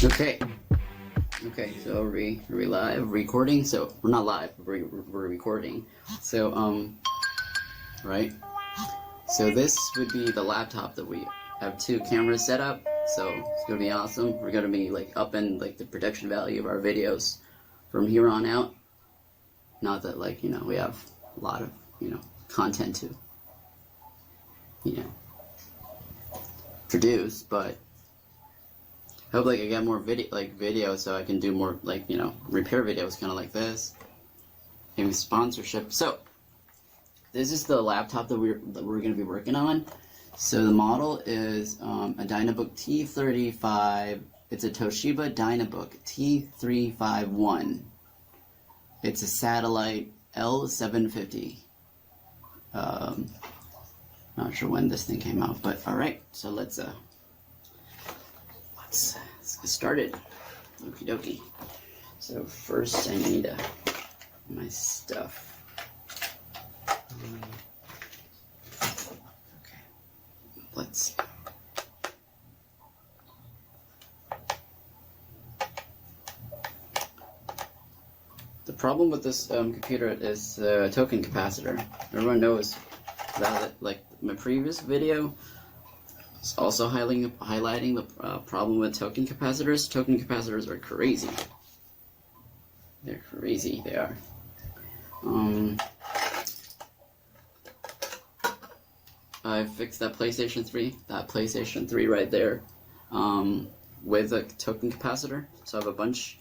Okay. Okay, so we live recording. So we're not live. We're recording. So right. So this would be the laptop that we have 2 cameras set up. So it's gonna be awesome. We're gonna be like upping like the production value of our videos from here on out. Not that like we have a lot of content to produce, but I hope like I get more video so I can do more repair videos kind of like this, maybe sponsorship. So this is the laptop that we're going to be working on. So the model is a Dynabook T35. It's a Toshiba Dynabook T351. It's a satellite L750. Not sure when this thing came out, but all right. So let's get started. Okie dokie. So first I need my stuff. Okay. Let's see. The problem with this computer is the token capacitor. Everyone knows that, like my previous video, it's also highlighting the problem with token capacitors. Token capacitors are crazy. They're crazy, they are. I fixed that PlayStation 3 right there, with a token capacitor. So I have a bunch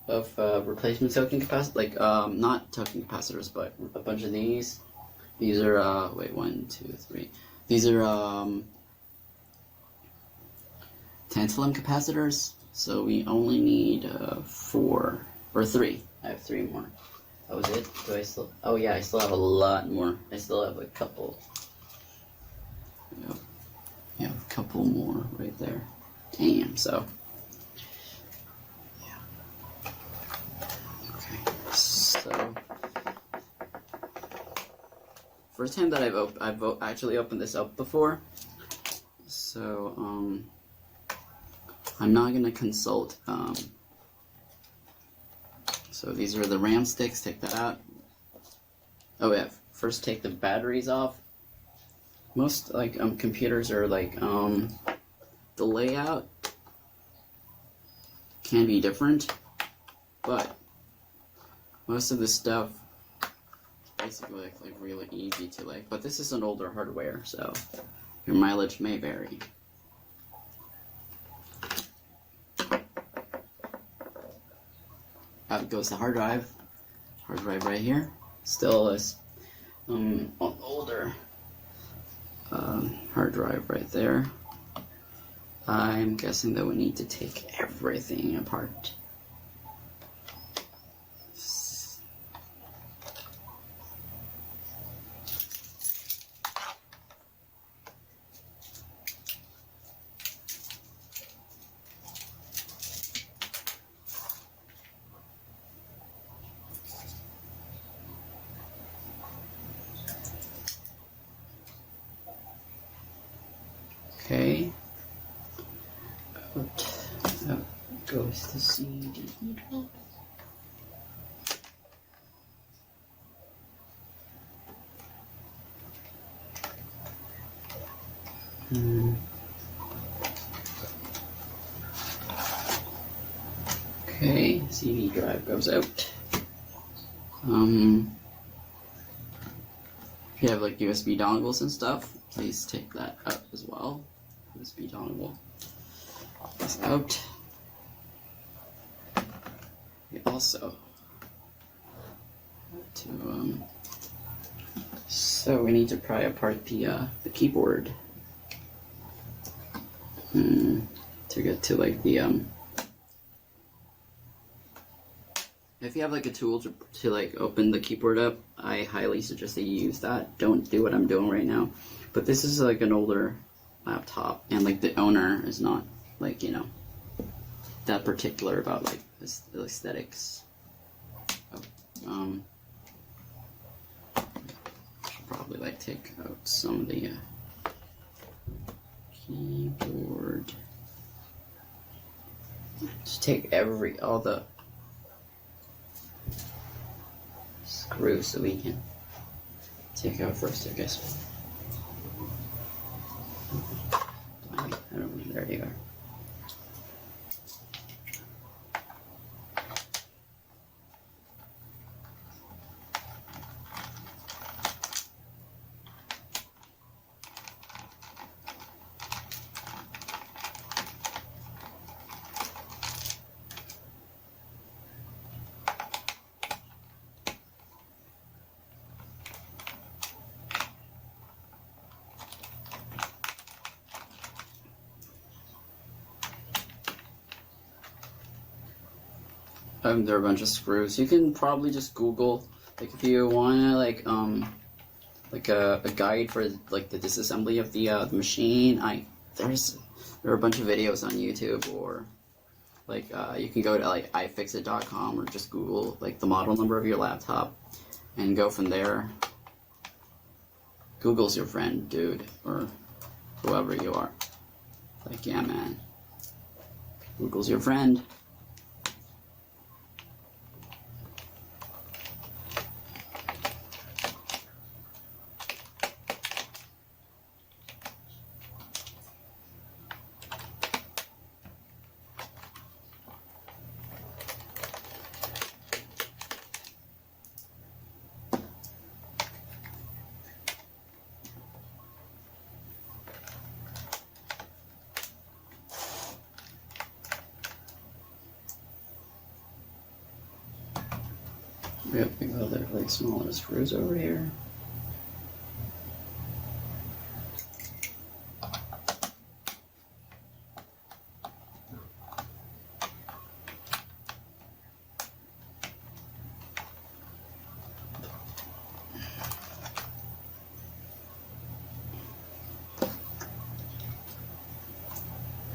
of replacement token capacitors, like not token capacitors, but a bunch of these. These are, wait, 1, 2, 3. These are tantalum capacitors, so we only need 4 or 3. I have 3 more. That was it. Do I still? Oh yeah, I still have a lot more. I still have a couple. Yeah, a couple more right there. Damn. So yeah. Okay. So first time that I've actually opened this up before. So I'm not gonna consult. So these are the RAM sticks. Take that out. Oh yeah. First, take the batteries off. Most computers are like the layout can be different, but most of the stuff basically like really easy to like. But this is an older hardware, so your mileage may vary. Out goes the hard drive. Hard drive right here. Still is an older hard drive right there. I'm guessing that we need to take everything apart. Okay. Out goes the CD. Okay, CD drive goes out. If you have like USB dongles and stuff, please take that out as well. USB dongle is out. We also have to so we need to pry apart the keyboard to get to like the if you have like a tool to like open the keyboard up, I highly suggest that you use that. Don't do what I'm doing right now. But this is like an older laptop, and like the owner is not like that particular about like the aesthetics. Should probably like take out some of the keyboard Just take all the screws so we can take out first, I guess. I don't know, there you are. There are a bunch of screws. You can probably just Google, like, if you wanna like a guide for like the disassembly of the machine. There are a bunch of videos on YouTube, or like you can go to like ifixit.com or just Google like the model number of your laptop and go from there. Google's your friend, dude, or whoever you are. Like, yeah, man. Google's your friend. We have other like smaller screws over here.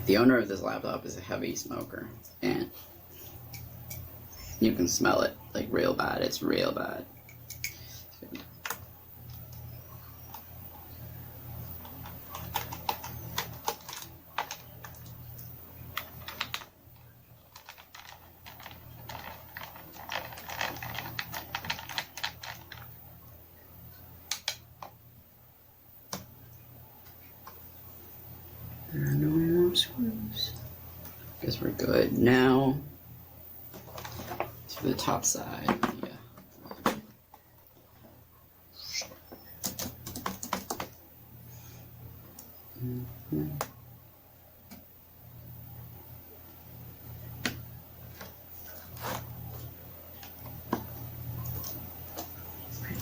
The owner of this laptop is a heavy smoker, and you can smell it like real bad. It's real bad. There are no more screws. Guess we're good now. To the top side, yeah.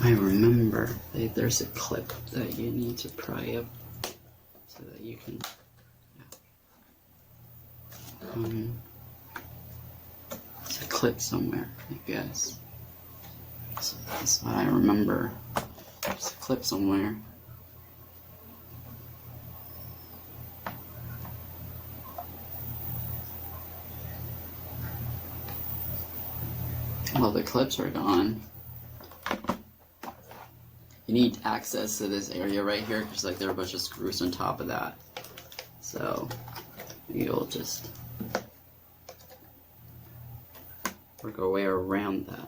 I remember there's a clip that you need to pry up so that you can. There's a clip somewhere, I guess. So that's what I remember. There's a clip somewhere. Well, the clips are gone. You need access to this area right here because like there are a bunch of screws on top of that. So you'll just work our way around that.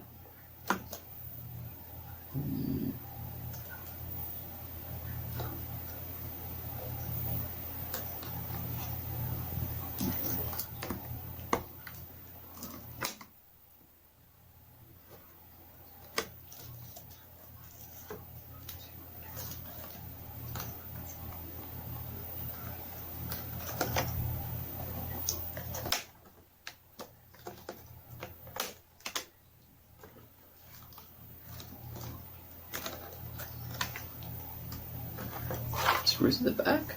Screws at the back?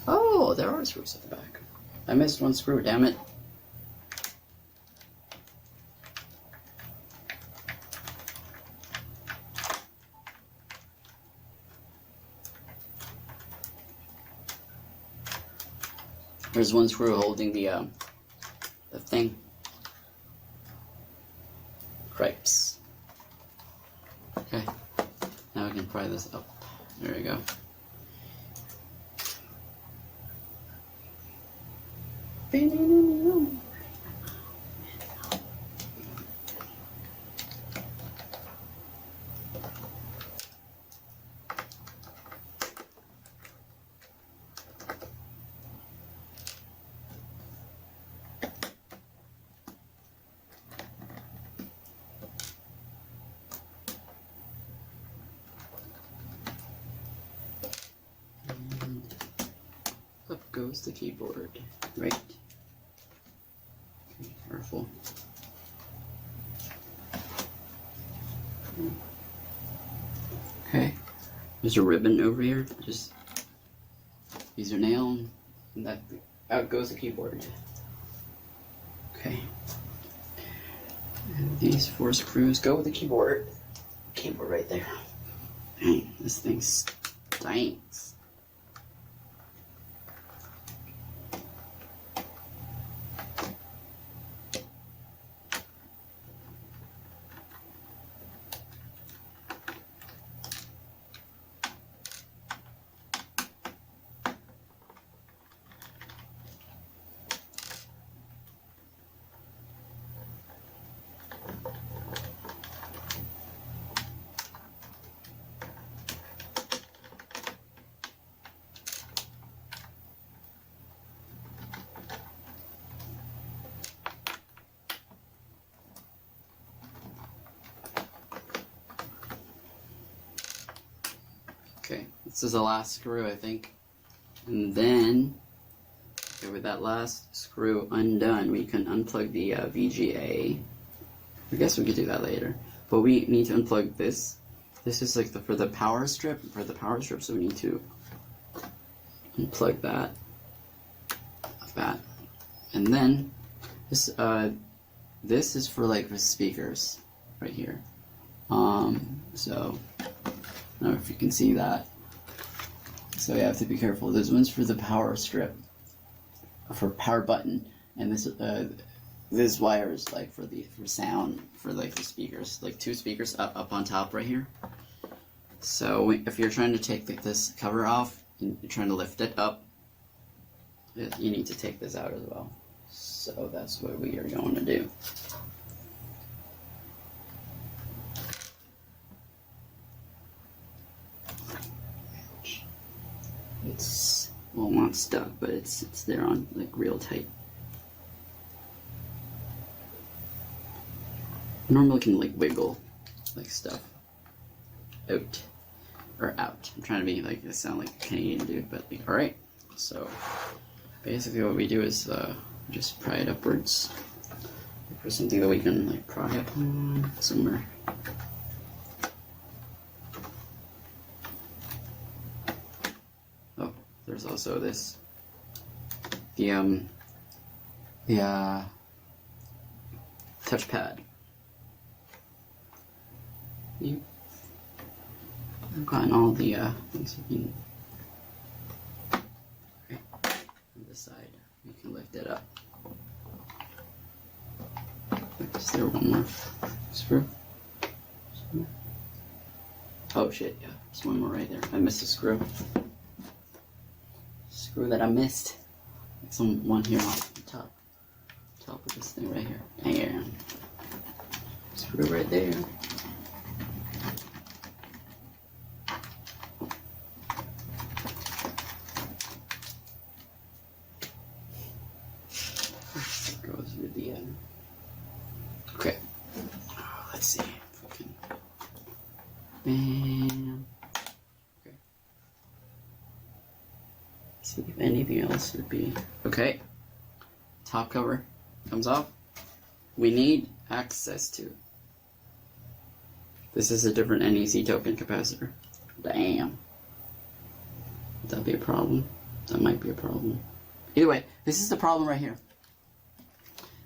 Oh, there are screws at the back. I missed one screw, damn it. There's one screw holding the thing. Cripes. Okay. Now we can pry this up. There we go. Up goes the keyboard. Right. Okay, careful. Okay. There's a ribbon over here. Just these are nailed, and that out goes the keyboard. Okay. And these 4 screws go with the keyboard. Keyboard right there. Dang, this thing stinks. Okay, this is the last screw, I think. And then, okay, with that last screw undone, we can unplug the VGA. I guess we could do that later. But we need to unplug this. This is like for the power strip, so we need to unplug that, like that. And then, this is for like the speakers, right here. So, I don't know if you can see that. So you have to be careful. This one's for the power strip, for power button, and this wire is like for sound, for like the speakers, like 2 speakers up on top right here. So if you're trying to take this cover off and you're trying to lift it up, you need to take this out as well. So that's what we are going to do. It's, well, not stuck, but it's there on like real tight. Normally can like wiggle like stuff out or out. I'm trying to be like, I sound like a Canadian dude, but like, all right. So basically what we do is just pry it upwards. Look for something that we can like pry up on somewhere. Oh, there's also this. The touchpad. I've gotten all the things you can. Okay, on this side, you can lift it up. Is there one more screw? Oh shit! Yeah, there's one more right there. I missed a screw. Screw that I missed. Some one here on the top of this thing right here. There. Screw right there. Goes with the end. Okay. Let's see if we can. Bam. Okay. See if anything else would be. Okay. Top cover comes off. We need access to. This is a different NEC token capacitor. Damn. Would that be a problem? That might be a problem. Either way, this is the problem right here.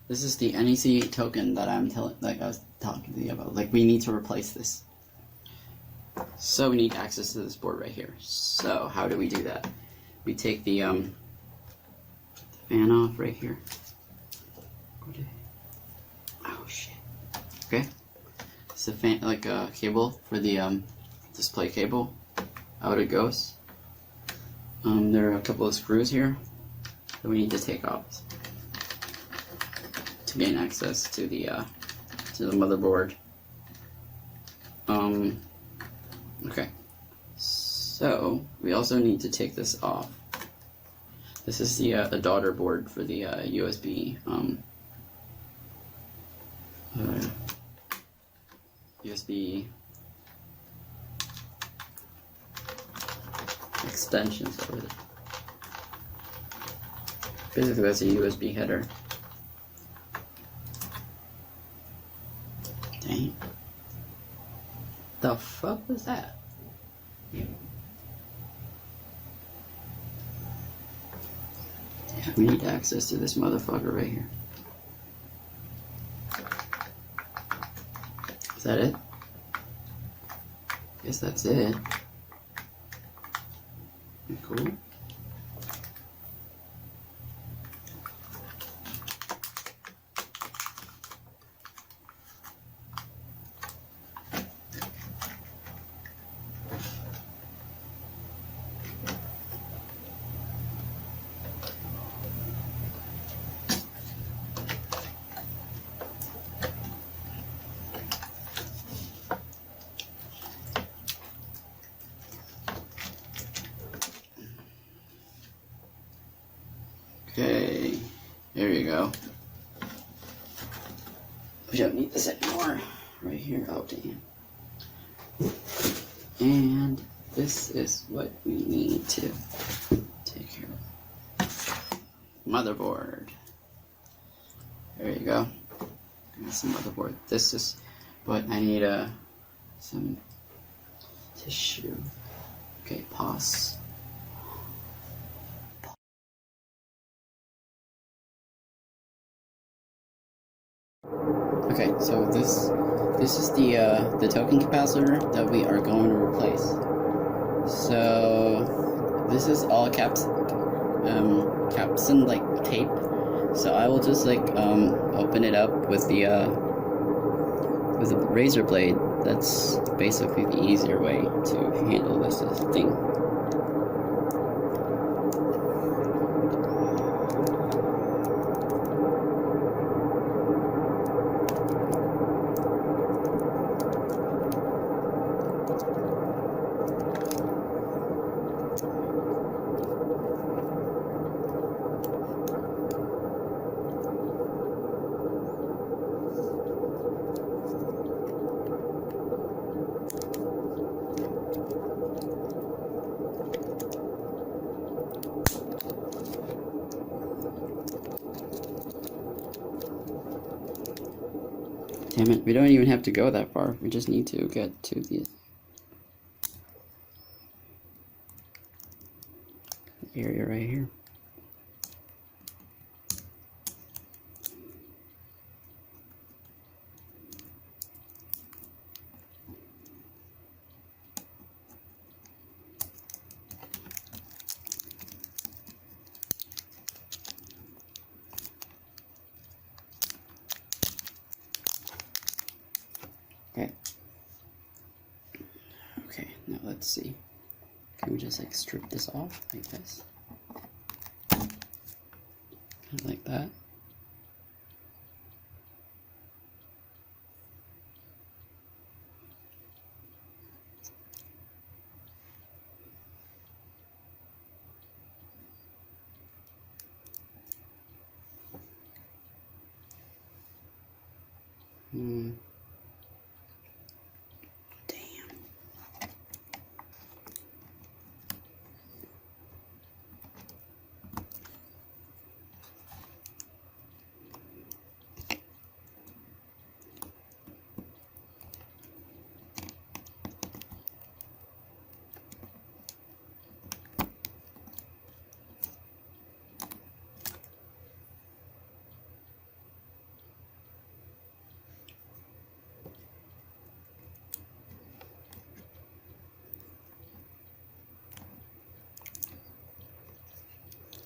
This is the NEC token that I was talking to you about. Like, we need to replace this. So we need access to this board right here. So how do we do that? We take the fan off right here. Oh shit. Okay. It's a fan, like a cable for the display cable. Out it goes. There are a couple of screws here that we need to take off. to gain access to the motherboard. Okay. So we also need to take this off. This is the daughter board for the USB USB extensions over there. Basically, that's a USB header. Dang. The fuck was that? Yeah, we need access to this motherfucker right here. Is that it? Guess that's it. Cool. Okay, there you go. We don't need this anymore. Right here, oh damn. And this is what we need to take care of. Motherboard. There you go. Got some motherboard. This is what I need. Some tissue. Okay, pause. Okay, so this is the token capacitor that we are going to replace. So this is all capstan like tape. So I will just like open it up with the razor blade. That's basically the easier way to handle this thing. Damn it, we don't even have to go that far. We just need to get to the area right here. Okay. Okay, now let's see. Can we just like strip this off like this? Kind of like that. Damn.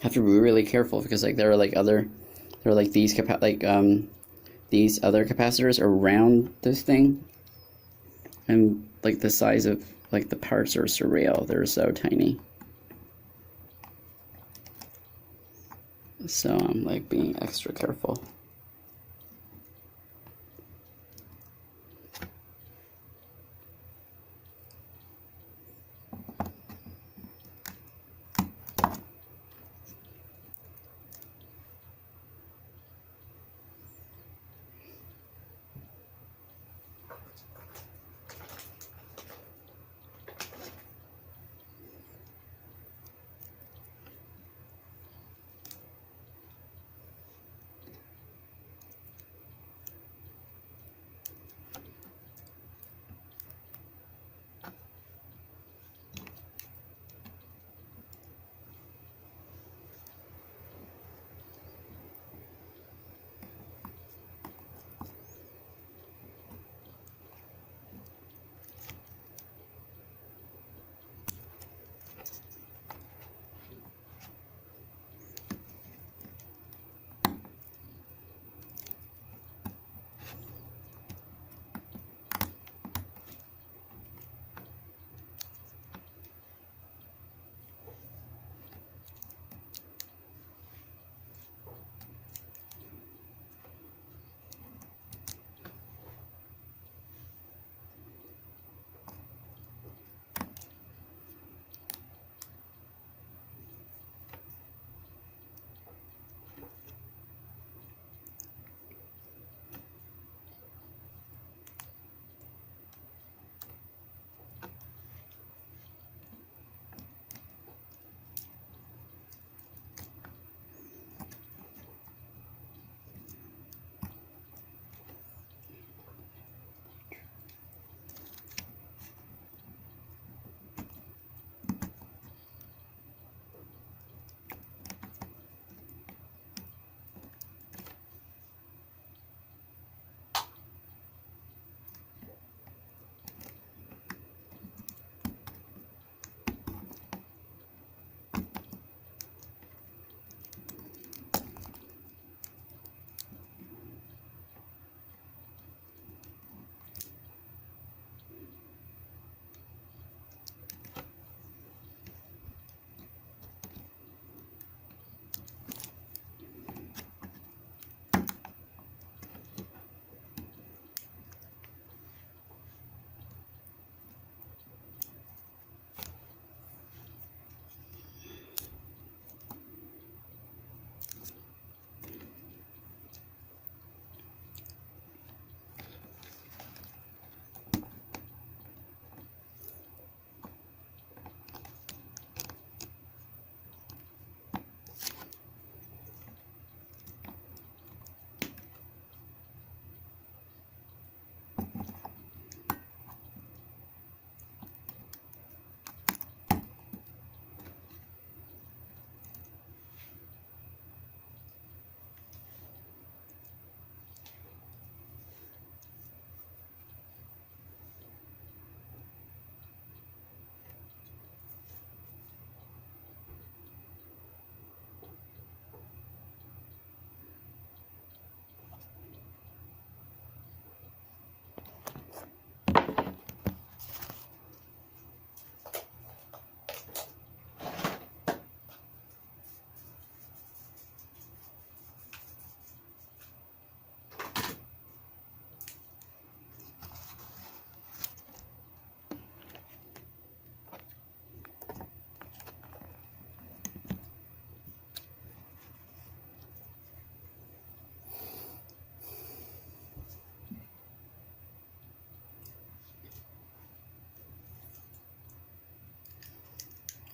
Have to be really careful because like there are like these these other capacitors around this thing, and like the size of like the parts are surreal. They're so tiny. So I'm like being extra careful.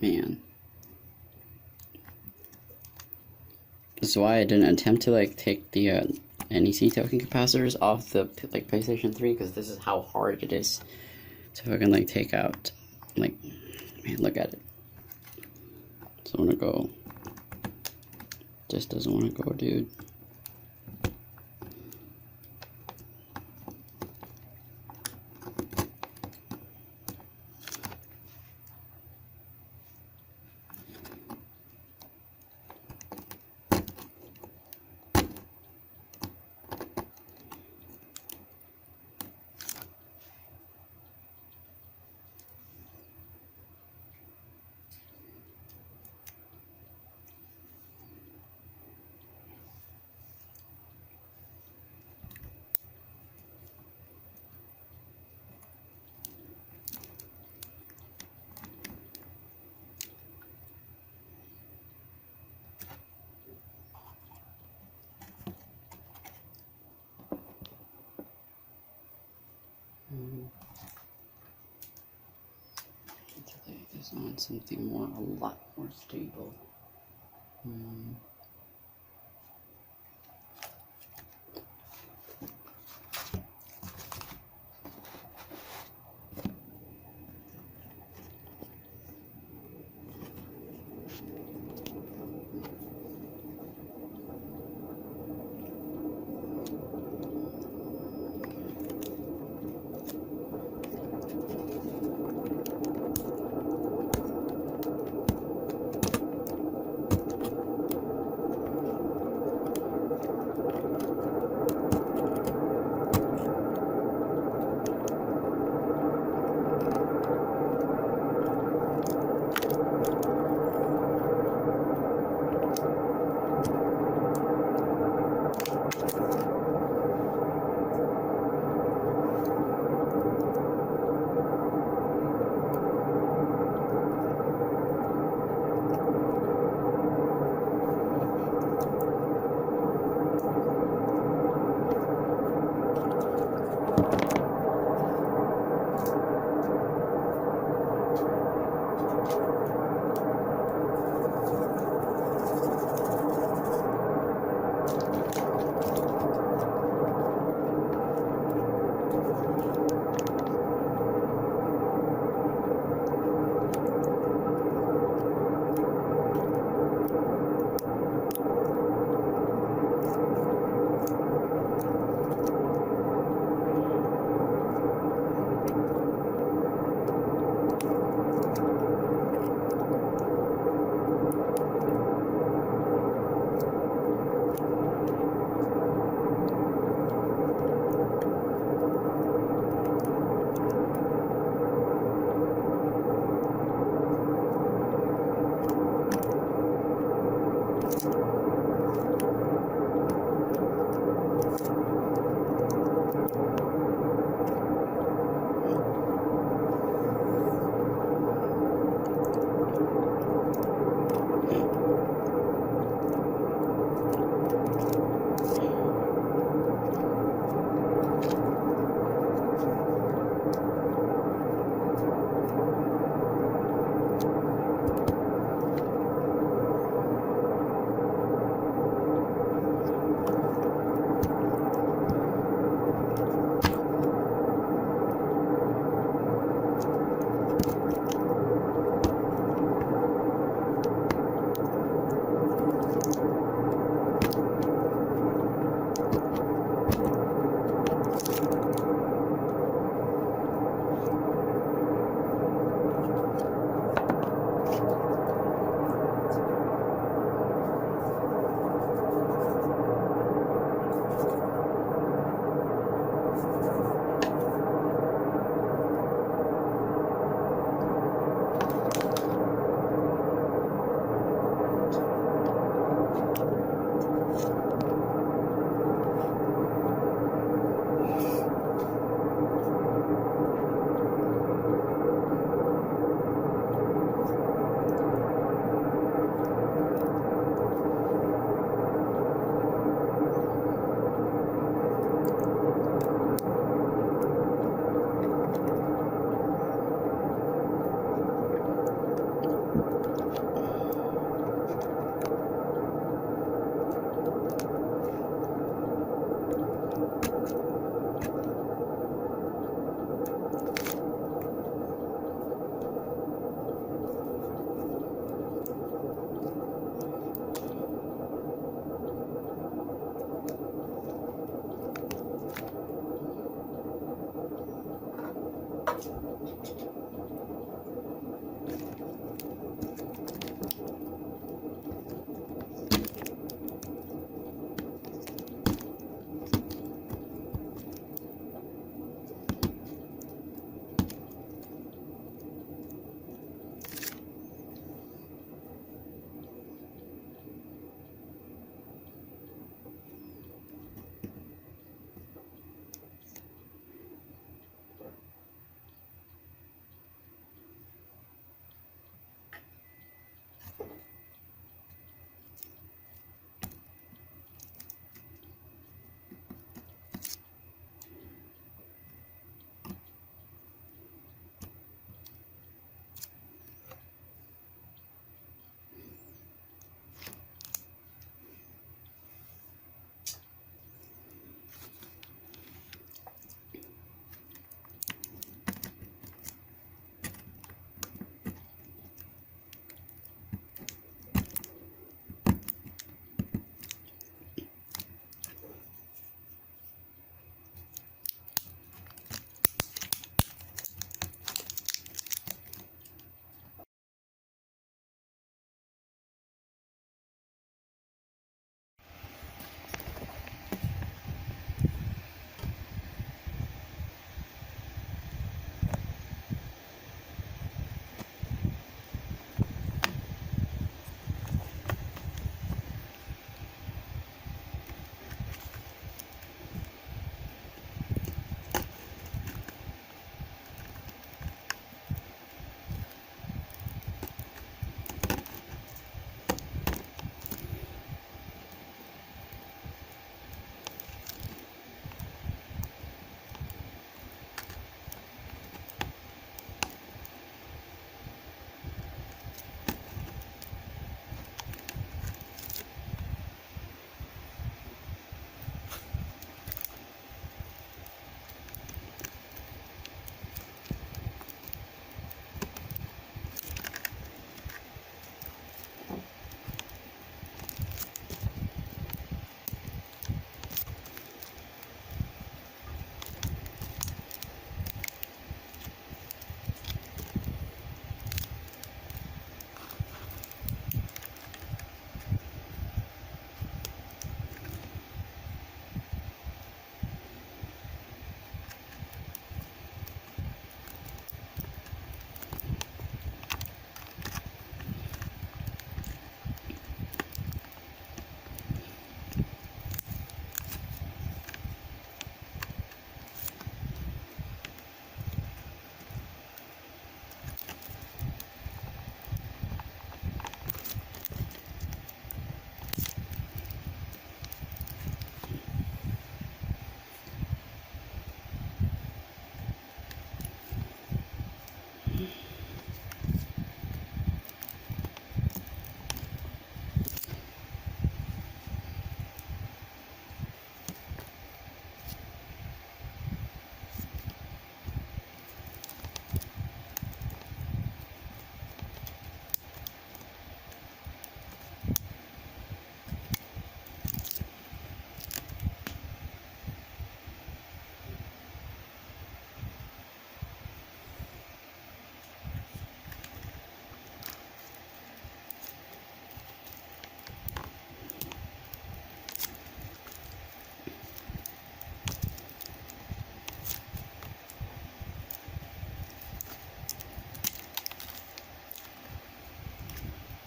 Man. That's why I didn't attempt to like take the NEC token capacitors off the like PlayStation 3, because this is how hard it is. So if I can like take out, like, man, look at it. So I wanna go. Just doesn't wanna go, dude. To lay this on something more, a lot more stable.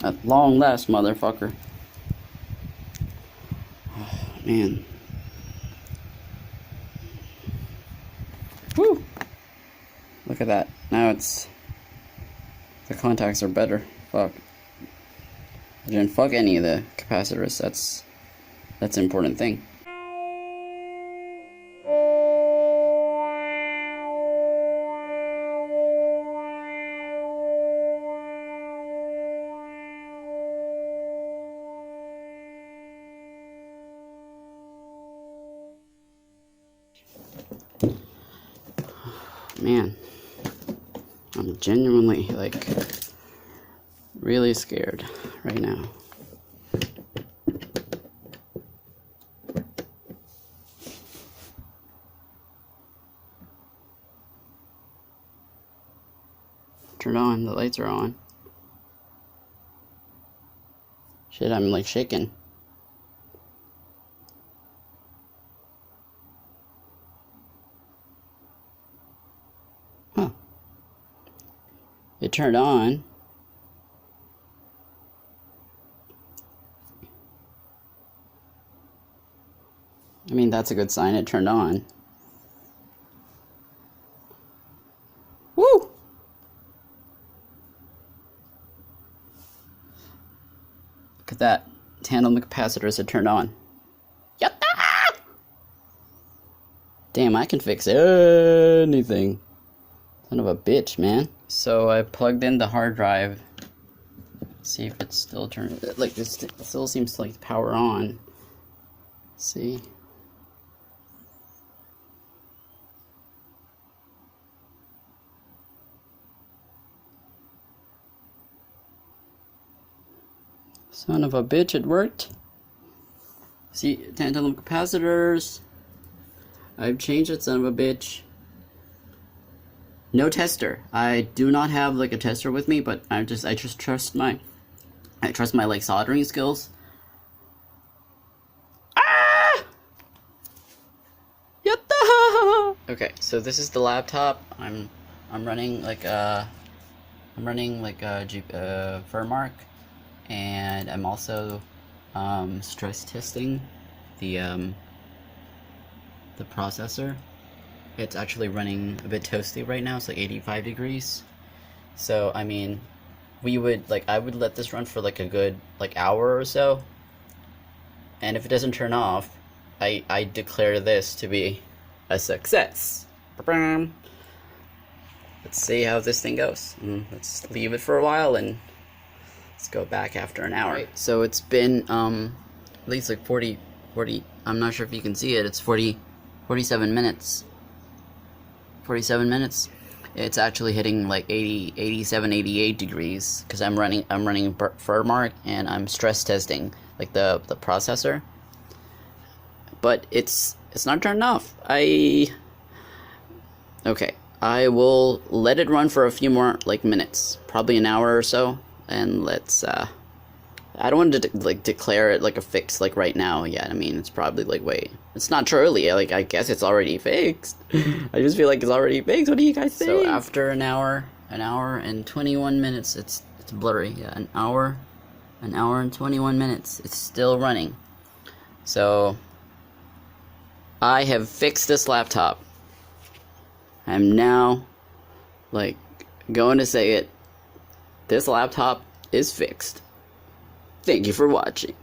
At long last, motherfucker. Oh, man. Woo! Look at that. Now it's... the contacts are better. Fuck. I didn't fuck any of the capacitors. That's an important thing. Man, I'm genuinely, like, really scared right now. Turn on, the lights are on. Shit, I'm like shaking. Huh. It turned on. I mean, that's a good sign. It turned on. Woo! at that. Tandem capacitors are turned on. Yatta! Damn, I can fix anything. Son of a bitch, man. So I plugged in the hard drive. See if it's still turning. Like, this still seems to like the power on. See? Son of a bitch, it worked. See, tantalum capacitors. I've changed it, son of a bitch. No tester. I do not have like a tester with me, but I just trust my like soldering skills. Ah! Yatta! Okay, so this is the laptop. I'm running like Furmark, and I'm also stress testing the processor. It's actually running a bit toasty right now. It's like 85 degrees. So I mean, I would let this run for like a good like hour or so, and if it doesn't turn off, I declare this to be a success. Let's see how this thing goes. Let's leave it for a while and let's go back after an hour. Right, so it's been at least like 40, I'm not sure if you can see it, it's 47 minutes. 47 minutes. It's actually hitting like 80, 87, 88 degrees because I'm running Furmark and I'm stress testing like the processor. But it's not turned off. Okay, I will let it run for a few more like minutes, probably an hour or so, and let's I don't want to declare it like a fix like right now yet. I mean, it's probably like it's not too early. Like, I guess it's already fixed. I just feel like it's already fixed. What do you guys think? So after an hour and 21 minutes, it's blurry. Yeah, an hour and 21 minutes. It's still running. So I have fixed this laptop. I'm now like going to say it. This laptop is fixed. Thank you for watching.